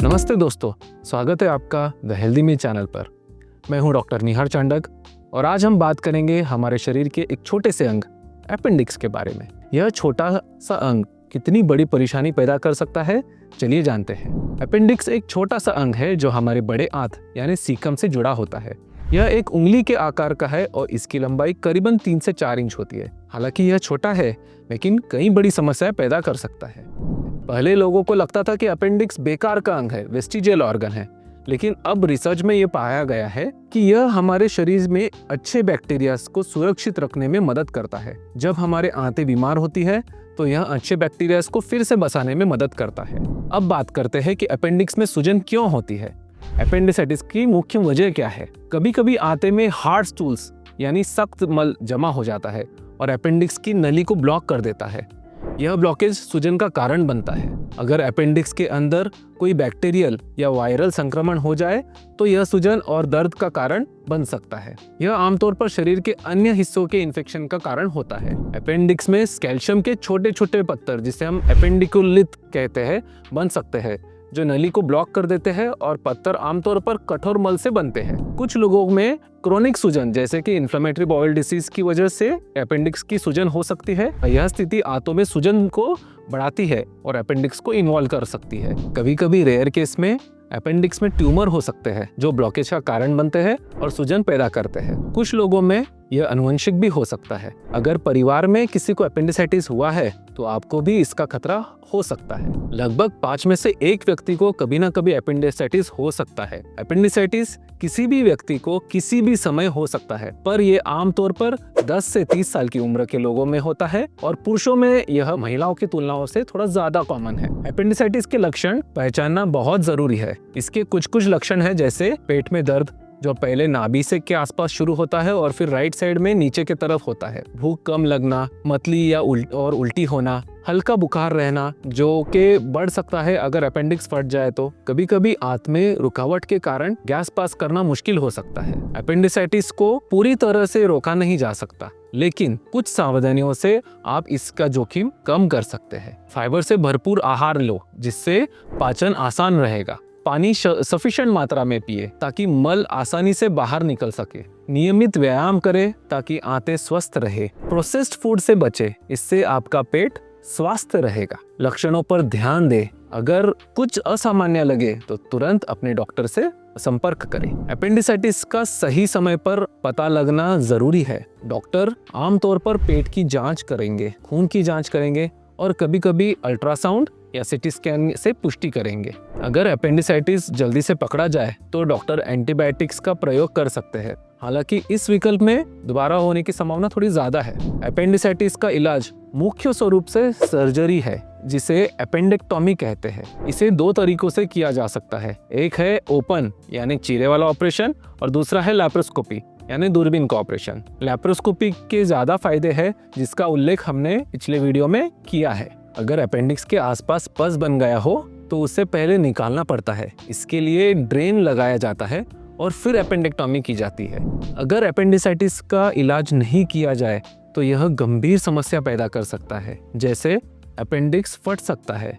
नमस्ते दोस्तों, स्वागत है आपका द हेल्दी मी चैनल पर। मैं हूं डॉक्टर निहार चांडक और आज हम बात करेंगे हमारे शरीर के एक छोटे से अंग अपेंडिक्स के बारे में। यह छोटा सा अंग कितनी बड़ी परेशानी पैदा कर सकता है, चलिए जानते हैं। अपेंडिक्स एक छोटा सा अंग है जो हमारे बड़े आंत यानी सीकम से जुड़ा होता है। यह एक उंगली के आकार का है और इसकी लंबाई करीबन 3 से 4 इंच होती है। हालांकि यह छोटा है लेकिन कई बड़ी समस्याएं पैदा कर सकता है। पहले लोगों को लगता था कि अपेंडिक्स बेकार का अंग है, वेस्टिजियल ऑर्गन है, लेकिन अब रिसर्च में यह पाया गया है कि यह हमारे शरीर में अच्छे बैक्टीरियाज को सुरक्षित रखने में मदद करता है। जब हमारे आंतें बीमार होती है तो यह अच्छे बैक्टीरियाज को फिर से बसाने में मदद करता है। अब बात करते हैं कि अपेंडिक्स में सूजन क्यों होती है। अपेंडिसाइटिस की मुख्य वजह क्या है। कभी कभी आंते में हार्ड स्टूल्स यानी सख्त मल जमा हो जाता है और अपेंडिक्स की नली को ब्लॉक कर देता है। यह ब्लॉकेज सूजन का कारण बनता है। अगर अपेंडिक्स के अंदर कोई बैक्टीरियल या वायरल संक्रमण हो जाए तो यह सूजन और दर्द का कारण बन सकता है। यह आमतौर पर शरीर के अन्य हिस्सों के इन्फेक्शन का कारण होता है। अपेंडिक्स में कैल्शियम के छोटे छोटे पत्थर, जिसे हम एपेंडिकुलित कहते हैं, बन सकते हैं जो नली को ब्लॉक कर देते हैं और पत्थर आमतौर पर कठोर मल से बनते हैं। कुछ लोगों में क्रोनिक सूजन जैसे कि इन्फ्लेमेटरी बाउल डिसीज की वजह से अपेंडिक्स की सूजन हो सकती है। यह स्थिति आंतों में सूजन को बढ़ाती है और अपेंडिक्स को इन्वॉल्व कर सकती है। कभी कभी रेयर केस में अपेंडिक्स में ट्यूमर हो सकते हैं जो ब्लॉकेज का कारण बनते हैं और सूजन पैदा करते हैं। कुछ लोगों में यह आनुवंशिक भी हो सकता है। अगर परिवार में किसी को अपेंडिसाइटिस हुआ है तो आपको भी इसका खतरा हो सकता है। लगभग 5 में से 1 व्यक्ति को कभी ना कभी अपेंडिसाइटिस हो सकता है। अपेंडिसाइटिस किसी भी व्यक्ति को किसी भी समय हो सकता है, पर यह आमतौर पर 10 से 30 साल की उम्र के लोगों में होता है और पुरुषों में यह महिलाओं की तुलना से थोड़ा ज्यादा कॉमन है। अपेंडिसाइटिस के लक्षण पहचानना बहुत जरूरी है। इसके कुछ लक्षण है, जैसे पेट में दर्द जो पहले नाभि से के आसपास शुरू होता है और फिर राइट साइड में नीचे की तरफ होता है, भूख कम लगना, मतली या उल्टी होना, हल्का बुखार रहना जो कि बढ़ सकता है अगर अपेंडिक्स फट जाए तो। कभी कभी आंत में रुकावट के कारण गैस पास करना मुश्किल हो सकता है। अपेंडिसाइटिस को पूरी तरह से रोका नहीं जा सकता, लेकिन कुछ सावधानियों से आप इसका जोखिम कम कर सकते हैं। फाइबर से भरपूर आहार लो जिससे पाचन आसान रहेगा। पानी सफिशिएंट मात्रा में पिए ताकि मल आसानी से बाहर निकल सके। नियमित व्यायाम करें ताकि आंतें स्वस्थ रहे। प्रोसेस्ड फूड से बचे, इससे आपका पेट स्वस्थ रहेगा। लक्षणों पर ध्यान दें। अगर कुछ असामान्य लगे तो तुरंत अपने डॉक्टर से संपर्क करें। अपेंडिसाइटिस का सही समय पर पता लगना जरूरी है। डॉक्टर आमतौर पर पेट की जांच करेंगे, खून की जांच करेंगे और कभी कभी अल्ट्रासाउंड या सीटी स्कैन से पुष्टि करेंगे। अगर अपेंडिसाइटिस जल्दी से पकड़ा जाए तो डॉक्टर एंटीबायोटिक्स का प्रयोग कर सकते हैं। हालांकि इस विकल्प में दोबारा होने की संभावना थोड़ी ज्यादा है। अपेंडिसाइटिस का इलाज मुख्य स्वरूप से सर्जरी है जिसे अपेंडेक्टोमी कहते हैं। इसे 2 तरीकों से किया जा सकता है। एक है ओपन यानी चीरे वाला ऑपरेशन और दूसरा है लैप्रोस्कोपी यानी दूरबीन का ऑपरेशन। लैप्रोस्कोपी के ज्यादा फायदे हैं जिसका उल्लेख हमने पिछले वीडियो में किया है। अगर अपेंडिक्स के आसपास पस बन गया हो तो उसे पहले निकालना पड़ता है। इसके लिए ड्रेन लगाया जाता है और फिर अपेंडेक्टोमी की जाती है। अगर अपेंडिसाइटिस का इलाज नहीं किया जाए तो यह गंभीर समस्या पैदा कर सकता है, जैसे अपेंडिक्स फट सकता है।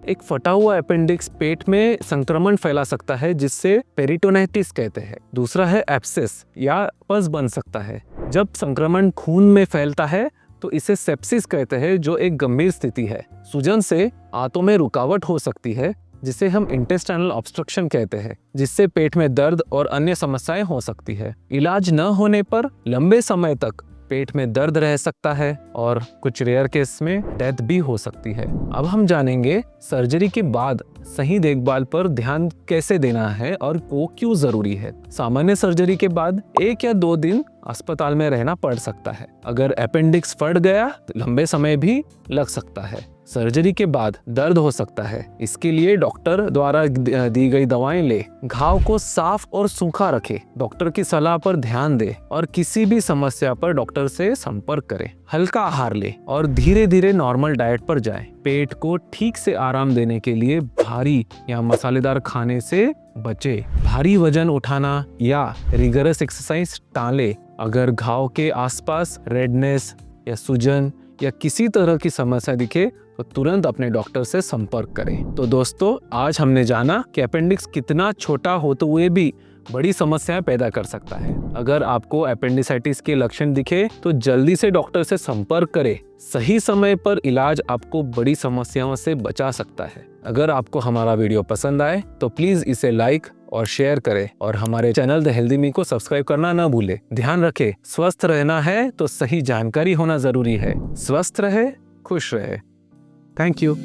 एक फटा हुआ अपेंडिक्स पेट में संक्रमण फैला सकता है जिससे पेरिटोनाइटिस कहते हैं। दूसरा है एब्सेस या पस बन सकता है। जब संक्रमण खून में फैलता है तो इसे सेप्सिस कहते हैं जो एक गंभीर स्थिति है। सूजन से आंतों में रुकावट हो सकती है जिसे हम इंटेस्टाइनल ऑब्स्ट्रक्शन कहते हैं, जिससे पेट में दर्द और अन्य समस्याएं हो सकती है। इलाज न होने पर लंबे समय तक पेट में दर्द रह सकता है और कुछ रेयर केस में डेथ भी हो सकती है। अब हम जानेंगे सर्जरी के बाद सही देखभाल पर ध्यान कैसे देना है और वो क्यों जरूरी है। सामान्य सर्जरी के बाद 1 या 2 दिन अस्पताल में रहना पड़ सकता है। अगर अपेंडिक्स फट गया तो लंबे समय भी लग सकता है। सर्जरी के बाद दर्द हो सकता है, इसके लिए डॉक्टर द्वारा दी गई दवाएं ले। घाव को साफ और सूखा रखें, डॉक्टर की सलाह पर ध्यान दें और किसी भी समस्या पर डॉक्टर से संपर्क करें। हल्का आहार लें और धीरे धीरे नॉर्मल डाइट पर जाएं। पेट को ठीक से आराम देने के लिए भारी या मसालेदार खाने से बचे। भारी वजन उठाना या रिगरस एक्सरसाइज टालें। अगर घाव के आसपास रेडनेस या सूजन या किसी तरह की समस्या दिखे तो तुरंत अपने डॉक्टर से संपर्क करें। तो दोस्तों, आज हमने जाना कि अपेंडिक्स कितना छोटा होते हुए भी बड़ी समस्याएं पैदा कर सकता है। अगर आपको अपेंडिसाइटिस के लक्षण दिखे तो जल्दी से डॉक्टर से संपर्क करें। सही समय पर इलाज आपको बड़ी समस्याओं से बचा सकता है। अगर आपको हमारा वीडियो पसंद आए तो प्लीज इसे लाइक और शेयर करें और हमारे चैनल द हेल्दी मी को सब्सक्राइब करना ना भूले। ध्यान रखें, स्वस्थ रहना है तो सही जानकारी होना जरूरी है। स्वस्थ रहे, खुश रहे। Thank you.